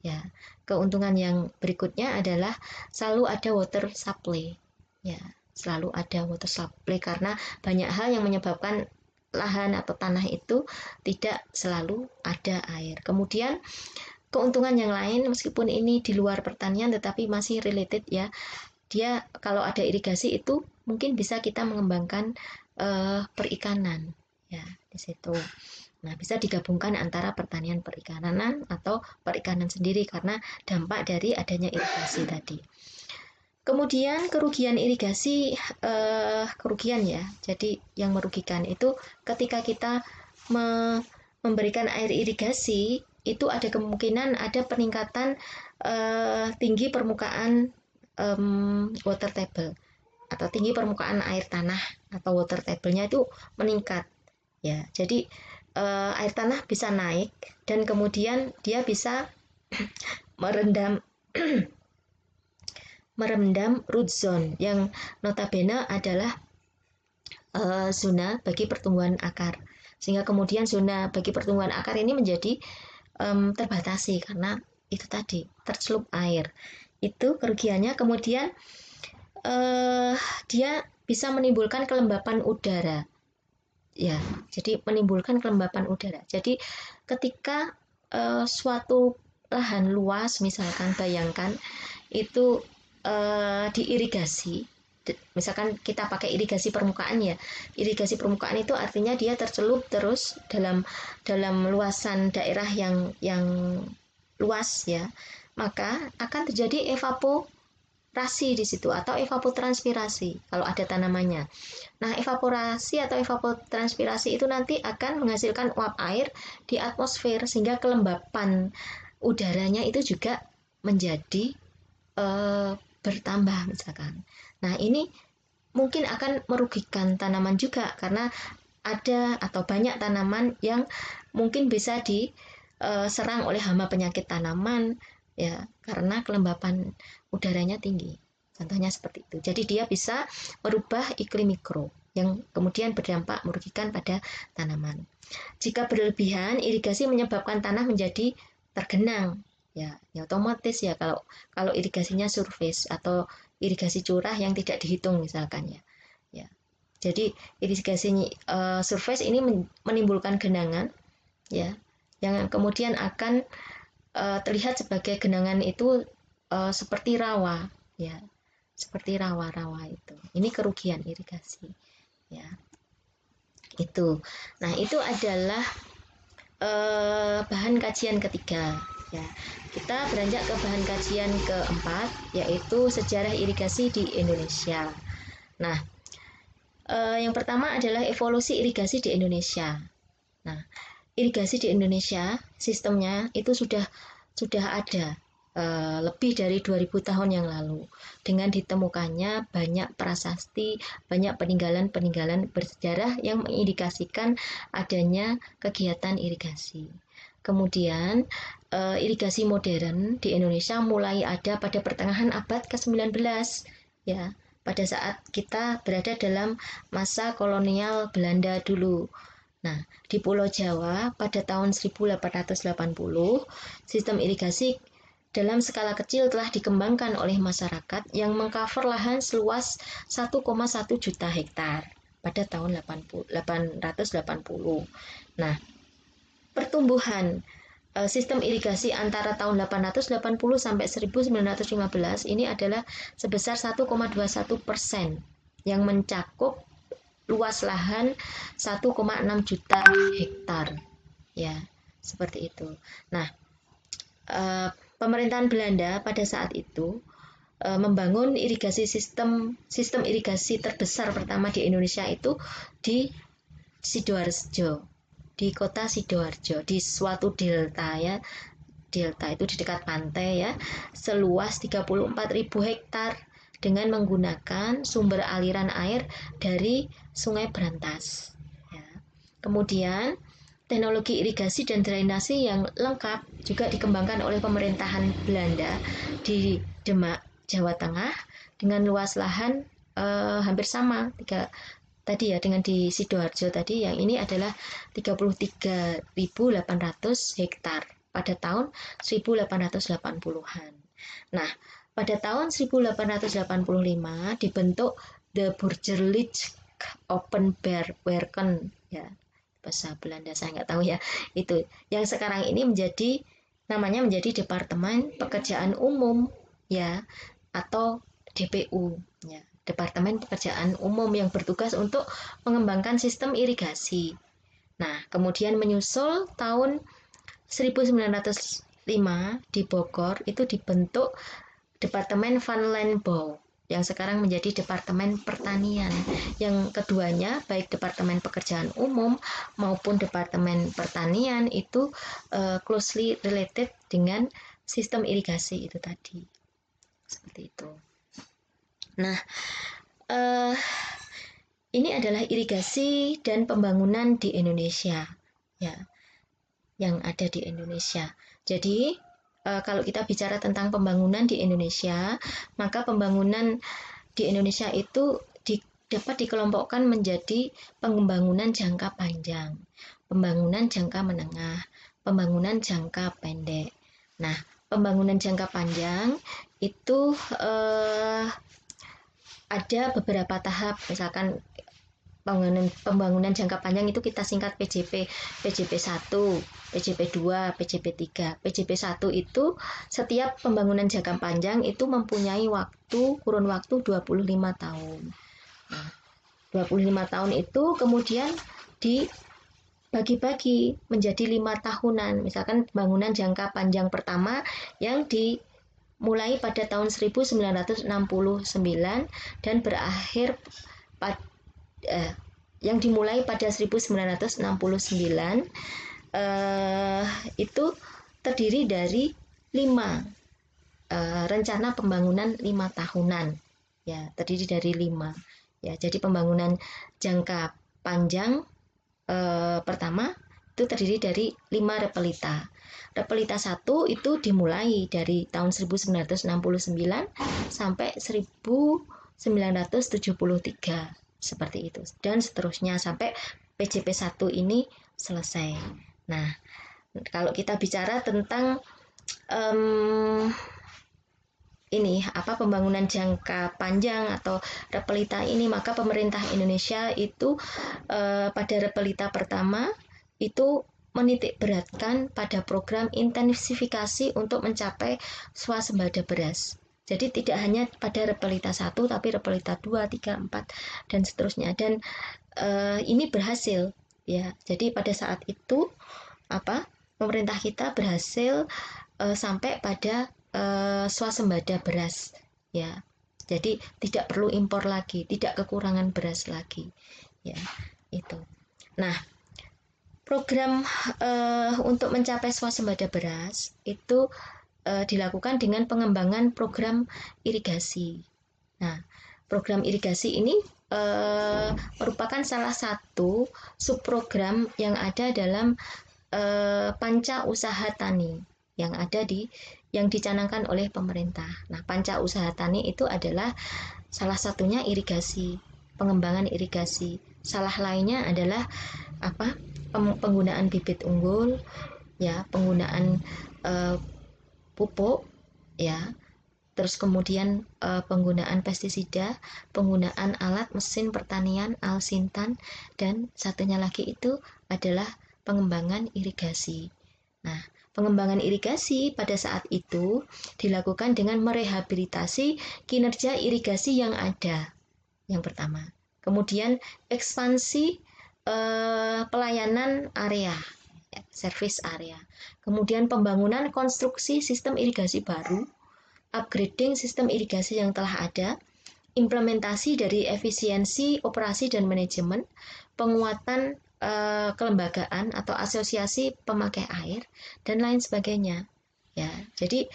ya. Keuntungan yang berikutnya adalah selalu ada water supply, ya, selalu ada water supply karena banyak hal yang menyebabkan lahan atau tanah itu tidak selalu ada air. Kemudian keuntungan yang lain, meskipun ini di luar pertanian tetapi masih related, ya, dia kalau ada irigasi itu mungkin bisa kita mengembangkan perikanan, ya, di situ. Nah, bisa digabungkan antara pertanian perikanan atau perikanan sendiri karena dampak dari adanya irigasi tadi. Kemudian kerugian irigasi, kerugian, ya. Jadi yang merugikan itu ketika kita memberikan air irigasi, itu ada kemungkinan ada peningkatan tinggi permukaan water table atau tinggi permukaan air tanah atau water table-nya itu meningkat, ya. Jadi air tanah bisa naik dan kemudian dia bisa merendam root zone yang notabene adalah zona bagi pertumbuhan akar, sehingga kemudian zona bagi pertumbuhan akar ini menjadi terbatasi karena itu tadi tercelup air. Itu kerugiannya. Kemudian dia bisa menimbulkan kelembapan udara, ya. Jadi menimbulkan kelembapan udara. Jadi ketika suatu lahan luas, misalkan bayangkan itu diirigasi, misalkan kita pakai irigasi permukaan ya, irigasi permukaan itu artinya dia tercelup terus dalam luasan daerah yang luas ya, maka akan terjadi evaporasi di situ atau evapotranspirasi kalau ada tanamannya. Nah, evaporasi atau evapotranspirasi itu nanti akan menghasilkan uap air di atmosfer sehingga kelembapan udaranya itu juga menjadi bertambah misalkan. Nah, ini mungkin akan merugikan tanaman juga karena ada atau banyak tanaman yang mungkin bisa diserang oleh hama penyakit tanaman ya karena kelembapan udaranya tinggi. Contohnya seperti itu. Jadi dia bisa merubah iklim mikro yang kemudian berdampak merugikan pada tanaman. Jika berlebihan, irigasi menyebabkan tanah menjadi tergenang. Ya otomatis ya kalau irigasinya surface atau irigasi curah yang tidak dihitung misalkan ya. Ya. Jadi irigasi surface ini menimbulkan genangan ya yang kemudian akan terlihat sebagai genangan itu seperti rawa ya. Seperti rawa-rawa itu. Ini kerugian irigasi ya. Itu. Nah, itu adalah bahan kajian ketiga ya. Kita beranjak ke bahan kajian keempat yaitu sejarah irigasi di Indonesia. Nah, yang pertama adalah evolusi irigasi di Indonesia. Nah, irigasi di Indonesia sistemnya itu sudah ada lebih dari 2000 tahun yang lalu dengan ditemukannya banyak prasasti, banyak peninggalan-peninggalan bersejarah yang mengindikasikan adanya kegiatan irigasi. Kemudian irigasi modern di Indonesia mulai ada pada pertengahan abad ke-19 ya, pada saat kita berada dalam masa kolonial Belanda dulu. Nah, di Pulau Jawa pada tahun 1880, sistem irigasi dalam skala kecil telah dikembangkan oleh masyarakat yang mengcover lahan seluas 1,1 juta hektar pada tahun 880. Nah, pertumbuhan sistem irigasi antara tahun 880 sampai 1915 ini adalah sebesar 1,21% yang mencakup luas lahan 1,6 juta hektar ya seperti itu. Nah, pemerintahan Belanda pada saat itu membangun sistem irigasi terbesar pertama di Indonesia itu di Sidoarjo, di kota Sidoarjo, di suatu delta ya. Delta itu di dekat pantai ya, seluas 34.000 hektar dengan menggunakan sumber aliran air dari Sungai Brantas. Ya. Kemudian teknologi irigasi dan drainase yang lengkap juga dikembangkan oleh pemerintahan Belanda di Demak, Jawa Tengah dengan luas lahan hampir sama tadi ya dengan di Sidoarjo tadi, yang ini adalah 33.800 hektar pada tahun 1880-an. Nah, pada tahun 1885 dibentuk The Burgerlijk Openbaarwerken ya, bahasa Belanda saya nggak tahu ya, itu yang sekarang ini namanya menjadi Departemen Pekerjaan Umum ya, atau DPU ya, Departemen Pekerjaan Umum yang bertugas untuk mengembangkan sistem irigasi. Nah, kemudian menyusul tahun 1905 di Bogor itu dibentuk Departemen Van Landbouw yang sekarang menjadi Departemen Pertanian. Yang keduanya, baik Departemen Pekerjaan Umum maupun Departemen Pertanian itu closely related dengan sistem irigasi itu tadi. Seperti itu. Nah, ini adalah irigasi dan pembangunan di Indonesia ya, yang ada di Indonesia. Jadi kalau kita bicara tentang pembangunan di Indonesia, maka pembangunan di Indonesia itu dapat dikelompokkan menjadi pembangunan jangka panjang, pembangunan jangka menengah, pembangunan jangka pendek. Nah, pembangunan jangka panjang itu ada beberapa tahap, misalkan pembangunan jangka panjang itu kita singkat PJP, PJP 1, PJP 2, PJP 3. PJP 1 itu setiap pembangunan jangka panjang itu mempunyai kurun waktu 25 tahun. Nah, 25 tahun itu kemudian dibagi-bagi menjadi 5 tahunan. Misalkan pembangunan jangka panjang pertama yang dimulai pada tahun 1969 dan berakhir yang dimulai pada 1969 itu terdiri dari 5 rencana pembangunan 5 tahunan, ya, terdiri dari 5. Ya, jadi pembangunan jangka panjang pertama itu terdiri dari 5 repelita. Repelita 1 itu dimulai dari tahun 1969 sampai 1973 seperti itu, dan seterusnya sampai PJP 1 ini selesai. Nah, kalau kita bicara tentang pembangunan jangka panjang atau repelita ini, maka pemerintah Indonesia itu pada repelita pertama itu menitik beratkan pada program intensifikasi untuk mencapai swasembada beras. Jadi tidak hanya pada repelita 1 tapi repelita 2, 3, 4 dan seterusnya, dan ini berhasil, ya. Jadi pada saat itu pemerintah kita berhasil sampai pada swasembada beras, ya. Jadi tidak perlu impor lagi, tidak kekurangan beras lagi, ya, itu. Nah, program untuk mencapai swasembada beras itu dilakukan dengan pengembangan program irigasi. Nah, program irigasi ini merupakan salah satu subprogram yang ada dalam Panca Usaha Tani yang dicanangkan oleh pemerintah. Nah, Panca Usaha Tani itu adalah salah satunya irigasi, pengembangan irigasi. Salah lainnya adalah penggunaan bibit unggul, ya, penggunaan pupuk, ya, terus kemudian penggunaan pestisida, penggunaan alat mesin pertanian, alsintan, dan satunya lagi itu adalah pengembangan irigasi. Nah, pengembangan irigasi pada saat itu dilakukan dengan merehabilitasi kinerja irigasi yang ada, yang pertama. Kemudian ekspansi pelayanan area, service area. Kemudian pembangunan konstruksi sistem irigasi baru, upgrading sistem irigasi yang telah ada, implementasi dari efisiensi operasi dan manajemen, penguatan kelembagaan atau asosiasi pemakai air, dan lain sebagainya. Ya, jadi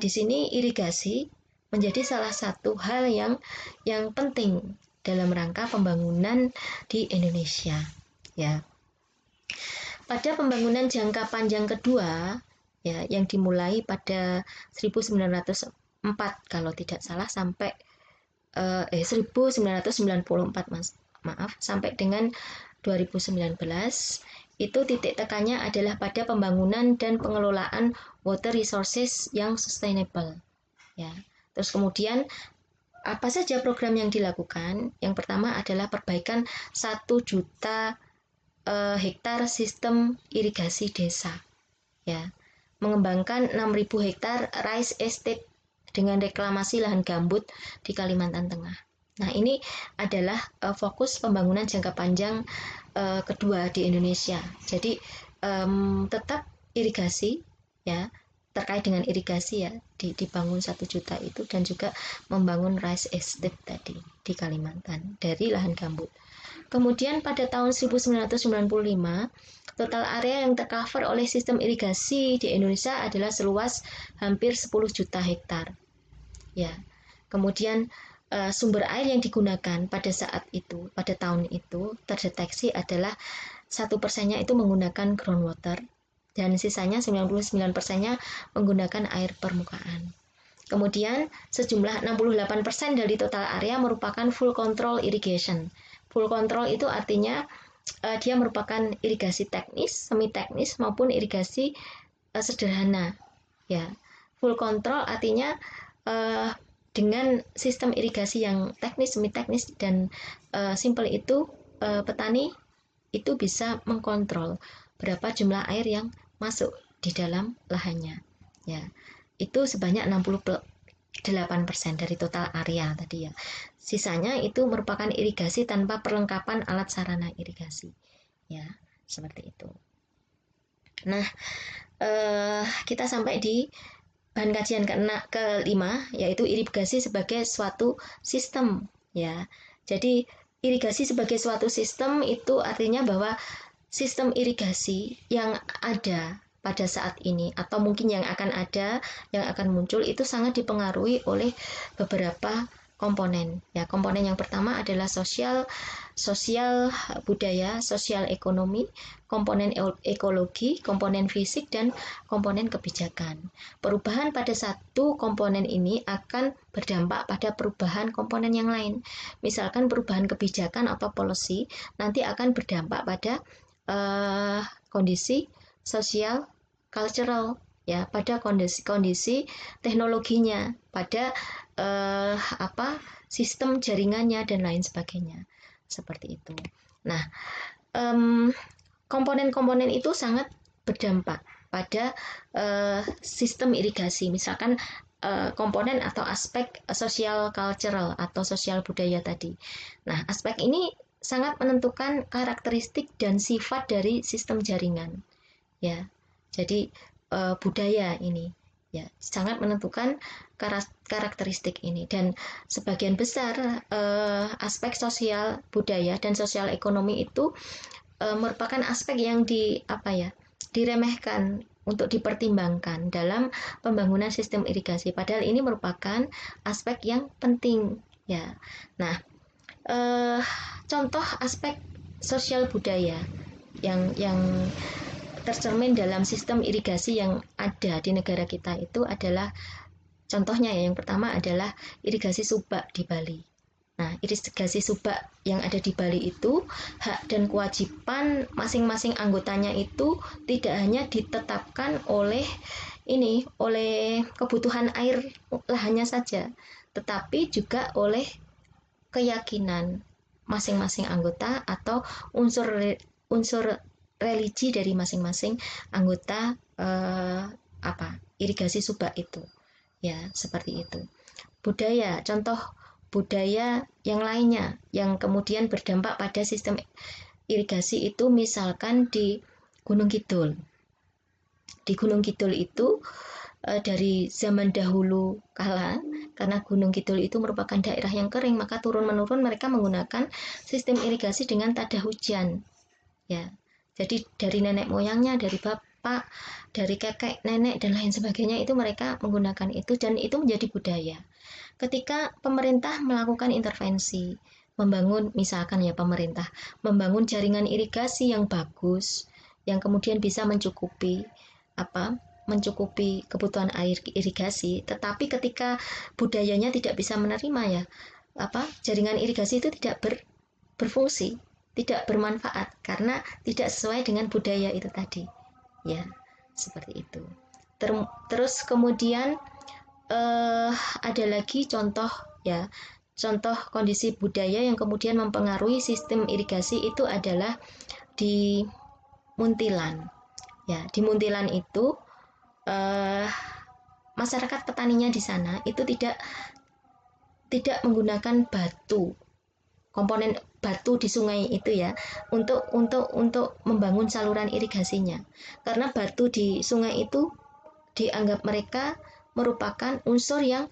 di sini irigasi menjadi salah satu hal yang penting dalam rangka pembangunan di Indonesia. Ya. Pada pembangunan jangka panjang kedua, ya, yang dimulai pada 1904 kalau tidak salah sampai 1994 sampai dengan 2019, itu titik tekannya adalah pada pembangunan dan pengelolaan water resources yang sustainable, ya. Terus kemudian apa saja program yang dilakukan? Yang pertama adalah perbaikan 1 juta hektar sistem irigasi desa, ya, mengembangkan 6.000 hektar rice estate dengan reklamasi lahan gambut di Kalimantan Tengah. Nah, ini adalah fokus pembangunan jangka panjang kedua di Indonesia. Jadi tetap irigasi, ya, terkait dengan irigasi, ya, dibangun 1 juta itu, dan juga membangun rice estate tadi di Kalimantan dari lahan gambut. Kemudian pada tahun 1995, total area yang tercover oleh sistem irigasi di Indonesia adalah seluas hampir 10 juta hektar. Ya. Kemudian sumber air yang digunakan pada saat itu, pada tahun itu terdeteksi adalah 1%-nya itu menggunakan groundwater dan sisanya 99%-nya menggunakan air permukaan. Kemudian sejumlah 68% dari total area merupakan full control irrigation. Full control itu artinya dia merupakan irigasi teknis, semi teknis maupun irigasi sederhana. Ya, full control artinya dengan sistem irigasi yang teknis, semi teknis dan simple itu petani itu bisa mengkontrol berapa jumlah air yang masuk di dalam lahannya. Ya, itu sebanyak 68% dari total area tadi ya. Sisanya itu merupakan irigasi tanpa perlengkapan alat sarana irigasi. Ya, seperti itu. Nah, kita sampai di bahan kajian kelima, yaitu irigasi sebagai suatu sistem. Ya, jadi irigasi sebagai suatu sistem itu artinya bahwa sistem irigasi yang ada pada saat ini atau mungkin yang akan ada, yang akan muncul itu sangat dipengaruhi oleh beberapa komponen. Ya, komponen yang pertama adalah sosial budaya, sosial ekonomi, komponen ekologi, komponen fisik, dan komponen kebijakan. Perubahan pada satu komponen ini akan berdampak pada perubahan komponen yang lain. Misalkan perubahan kebijakan atau policy nanti akan berdampak pada kondisi sosial cultural, ya, pada kondisi teknologinya, pada sistem jaringannya dan lain sebagainya, seperti itu. Nah, komponen-komponen itu sangat berdampak pada sistem irigasi. Misalkan komponen atau aspek sosial cultural atau sosial budaya tadi. Nah, aspek ini sangat menentukan karakteristik dan sifat dari sistem jaringan. Ya, jadi budaya ini ya sangat menentukan karakteristik ini, dan sebagian besar aspek sosial budaya dan sosial ekonomi itu merupakan aspek yang diremehkan untuk dipertimbangkan dalam pembangunan sistem irigasi, padahal ini merupakan aspek yang penting ya. Nah, contoh aspek sosial budaya yang tercermin dalam sistem irigasi yang ada di negara kita itu adalah, contohnya ya, yang pertama adalah irigasi subak di Bali. Nah, irigasi subak yang ada di Bali itu hak dan kewajiban masing-masing anggotanya itu tidak hanya ditetapkan oleh kebutuhan air lahannya saja, tetapi juga oleh keyakinan masing-masing anggota atau unsur religi dari masing-masing anggota irigasi subak itu. Ya, seperti itu. Budaya, contoh budaya yang lainnya yang kemudian berdampak pada sistem irigasi itu misalkan di Gunung Kidul. Di Gunung Kidul itu dari zaman dahulu kala, karena Gunung Kidul itu merupakan daerah yang kering, maka turun-menurun mereka menggunakan sistem irigasi dengan tada hujan. Ya, jadi dari nenek moyangnya, dari bapak, dari kakek, nenek, dan lain sebagainya itu mereka menggunakan itu, dan itu menjadi budaya. Ketika pemerintah melakukan intervensi, misalkan ya pemerintah membangun jaringan irigasi yang bagus, yang kemudian bisa mencukupi kebutuhan air irigasi, tetapi ketika budayanya tidak bisa menerima ya, jaringan irigasi itu tidak berfungsi, tidak bermanfaat karena tidak sesuai dengan budaya itu tadi. Ya, seperti itu. Terus kemudian ada lagi contoh kondisi budaya yang kemudian mempengaruhi sistem irigasi itu adalah di Muntilan. Ya, di Muntilan itu masyarakat petaninya di sana itu tidak menggunakan komponen batu di sungai itu ya untuk membangun saluran irigasinya, karena batu di sungai itu dianggap mereka merupakan unsur yang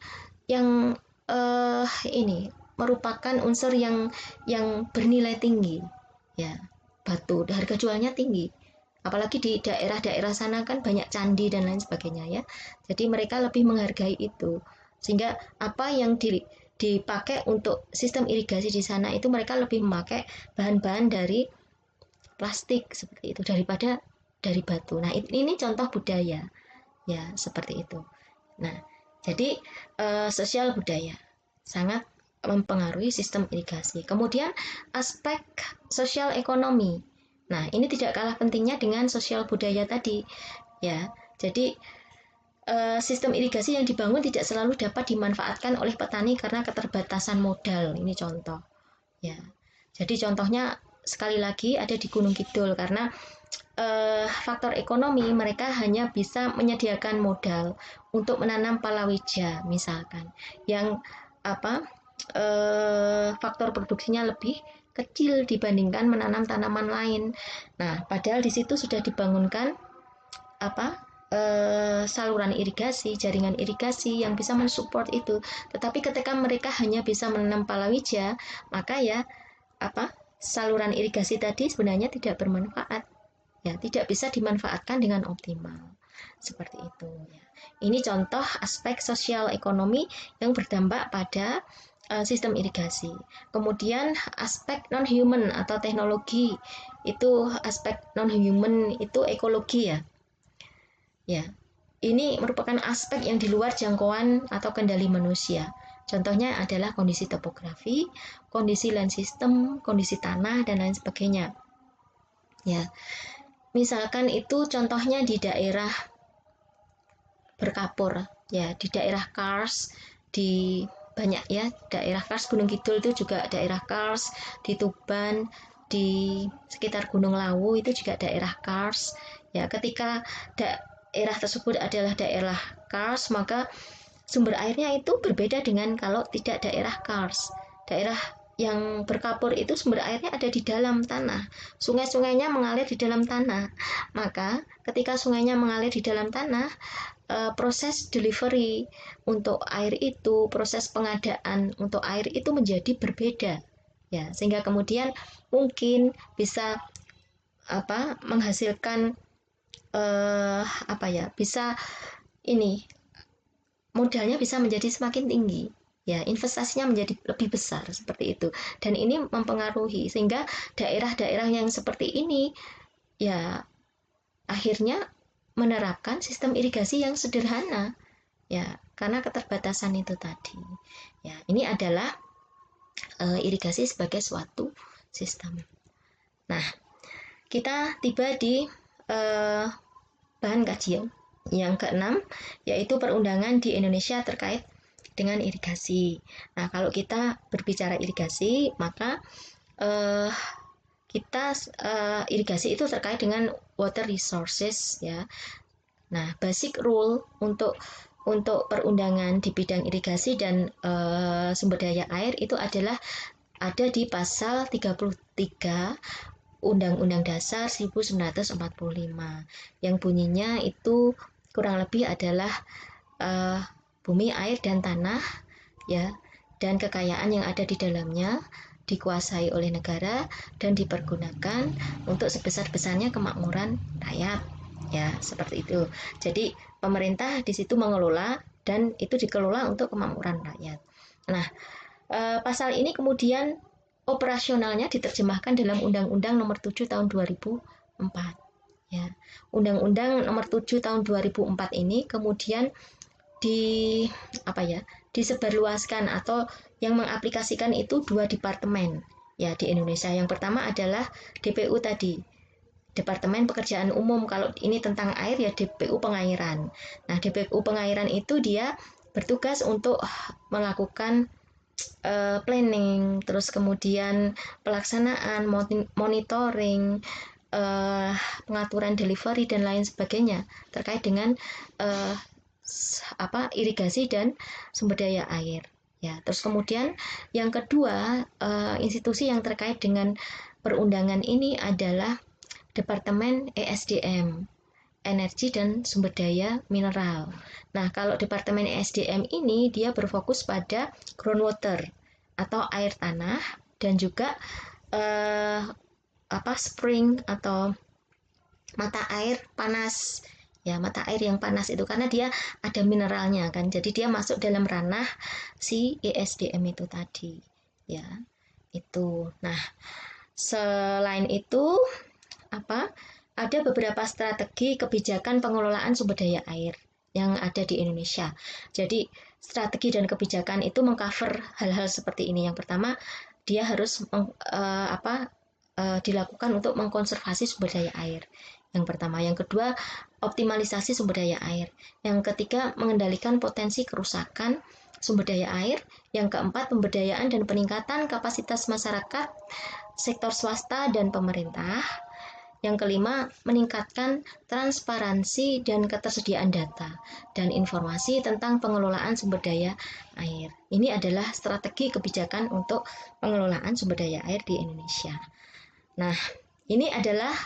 merupakan unsur yang bernilai tinggi ya. Batu harga jualnya tinggi, apalagi di daerah-daerah sana kan banyak candi dan lain sebagainya ya. Jadi mereka lebih menghargai itu, sehingga apa yang dipakai untuk sistem irigasi di sana itu mereka lebih memakai bahan-bahan dari plastik seperti itu daripada dari batu. Nah, ini contoh budaya ya, seperti itu. Nah, jadi sosial budaya sangat mempengaruhi sistem irigasi. Kemudian aspek sosial ekonomi. Nah, ini tidak kalah pentingnya dengan sosial budaya tadi ya. Jadi sistem irigasi yang dibangun tidak selalu dapat dimanfaatkan oleh petani karena keterbatasan modal. Ini contoh ya. Jadi contohnya sekali lagi ada di Gunung Kidul, karena faktor ekonomi, mereka hanya bisa menyediakan modal untuk menanam palawija misalkan, yang faktor produksinya lebih kecil dibandingkan menanam tanaman lain. Nah, padahal di situ sudah dibangunkan saluran irigasi, jaringan irigasi yang bisa mensupport itu. Tetapi ketika mereka hanya bisa menanam palawija, maka ya saluran irigasi tadi sebenarnya tidak bermanfaat. Ya, tidak bisa dimanfaatkan dengan optimal. Seperti itu ya. Ini contoh aspek sosial ekonomi yang berdampak pada sistem irigasi. Kemudian aspek non-human atau teknologi, itu aspek non-human itu ekologi ya. Ya, ini merupakan aspek yang di luar jangkauan atau kendali manusia. Contohnya adalah kondisi topografi, kondisi land system, kondisi tanah, dan lain sebagainya. Ya, misalkan itu contohnya di daerah berkapur, ya, di daerah Kars, di banyak ya, daerah Kars, Gunung Kidul itu juga daerah Kars, di Tuban, di sekitar Gunung Lawu itu juga daerah Kars. Ya, ketika daerah tersebut adalah daerah Kars, maka sumber airnya itu berbeda dengan kalau tidak daerah Kars. Daerah yang berkapur itu sumber airnya ada di dalam tanah. Sungai-sungainya mengalir di dalam tanah. Maka ketika sungainya mengalir di dalam tanah, proses delivery untuk air itu, proses pengadaan untuk air itu menjadi berbeda. Ya, sehingga kemudian mungkin bisa menghasilkan bisa ini modalnya bisa menjadi semakin tinggi, ya, investasinya menjadi lebih besar seperti itu, dan ini mempengaruhi sehingga daerah-daerah yang seperti ini ya akhirnya menerapkan sistem irigasi yang sederhana, ya, karena keterbatasan itu tadi. Ya, ini adalah irigasi sebagai suatu sistem. Nah, kita tiba di bahan kajian yang keenam, yaitu perundangan di Indonesia terkait dengan irigasi. Nah, kalau kita berbicara irigasi, maka irigasi itu terkait dengan water resources ya. Nah, basic rule untuk perundangan di bidang irigasi dan sumber daya air itu adalah ada di pasal 33 Undang-Undang Dasar 1945 yang bunyinya itu kurang lebih adalah bumi, air, dan tanah ya, dan kekayaan yang ada di dalamnya dikuasai oleh negara dan dipergunakan untuk sebesar-besarnya kemakmuran rakyat, ya, seperti itu. Jadi pemerintah di situ mengelola dan itu dikelola untuk kemakmuran rakyat. Nah, pasal ini kemudian operasionalnya diterjemahkan dalam Undang-Undang Nomor 7 Tahun 2004. Ya, Undang-Undang Nomor 7 Tahun 2004 ini kemudian disebarluaskan atau yang mengaplikasikan itu 2 departemen ya di Indonesia. Yang pertama adalah DPU tadi, Departemen Pekerjaan Umum. Kalau ini tentang air ya DPU Pengairan. Nah, DPU Pengairan itu dia bertugas untuk melakukan planning, terus kemudian pelaksanaan, monitoring, pengaturan delivery dan lain sebagainya terkait dengan irigasi dan sumber daya air. Ya, terus kemudian yang kedua, institusi yang terkait dengan perundangan ini adalah Departemen ESDM, Energi dan Sumber Daya Mineral. Nah, kalau Departemen ESDM ini dia berfokus pada groundwater atau air tanah dan juga spring atau mata air panas. Ya, mata air yang panas itu karena dia ada mineralnya kan. Jadi dia masuk dalam ranah si ESDM itu tadi. Ya, itu. Nah, selain itu ada beberapa strategi kebijakan pengelolaan sumber daya air yang ada di Indonesia. Jadi strategi dan kebijakan itu mengcover hal-hal seperti ini. Yang pertama, dia harus dilakukan untuk mengkonservasi sumber daya air. Yang pertama, yang kedua, optimalisasi sumber daya air. Yang ketiga, mengendalikan potensi kerusakan sumber daya air. Yang keempat, pemberdayaan dan peningkatan kapasitas masyarakat sektor swasta dan pemerintah. Yang kelima, meningkatkan transparansi dan ketersediaan data dan informasi tentang pengelolaan sumber daya air. Ini adalah strategi kebijakan untuk pengelolaan sumber daya air di Indonesia. Nah, ini adalah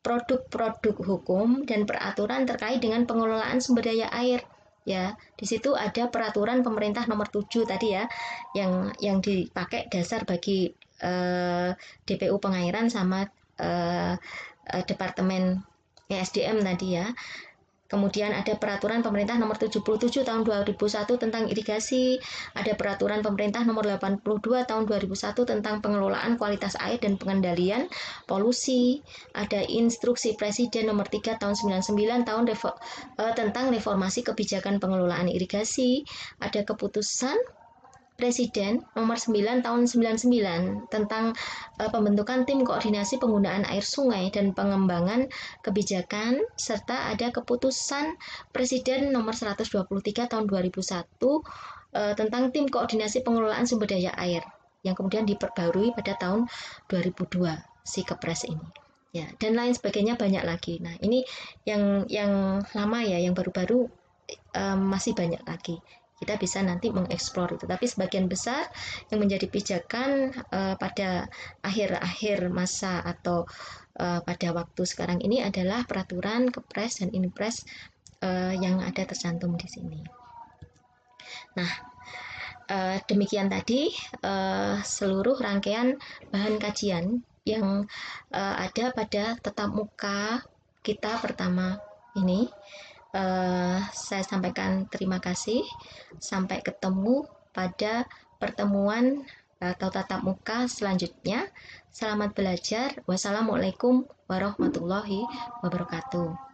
produk-produk hukum dan peraturan terkait dengan pengelolaan sumber daya air. Ya, di situ ada peraturan pemerintah nomor 7 tadi ya, yang dipakai dasar bagi DPU pengairan sama Departemen ESDM tadi ya. Kemudian ada peraturan pemerintah nomor 77 tahun 2001 tentang irigasi, ada peraturan pemerintah nomor 82 tahun 2001 tentang pengelolaan kualitas air dan pengendalian polusi, ada instruksi presiden nomor 3 tahun 99 tentang reformasi kebijakan pengelolaan irigasi, ada keputusan Presiden nomor 9 tahun 99 tentang pembentukan tim koordinasi penggunaan air sungai dan pengembangan kebijakan, serta ada keputusan Presiden nomor 123 tahun 2001 tentang tim koordinasi pengelolaan sumber daya air yang kemudian diperbarui pada tahun 2002 si Kepres ini. Ya, dan lain sebagainya banyak lagi. Nah, ini yang lama ya, yang baru-baru masih banyak lagi. Kita bisa nanti mengeksplor itu. Tapi sebagian besar yang menjadi pijakan pada akhir-akhir masa atau pada waktu sekarang ini adalah peraturan, Kepres dan Inpres yang ada tercantum di sini. Nah, demikian tadi seluruh rangkaian bahan kajian yang ada pada tatap muka kita pertama ini. Saya sampaikan terima kasih. Sampai ketemu pada pertemuan atau tatap muka selanjutnya. Selamat belajar. Wassalamualaikum warahmatullahi wabarakatuh.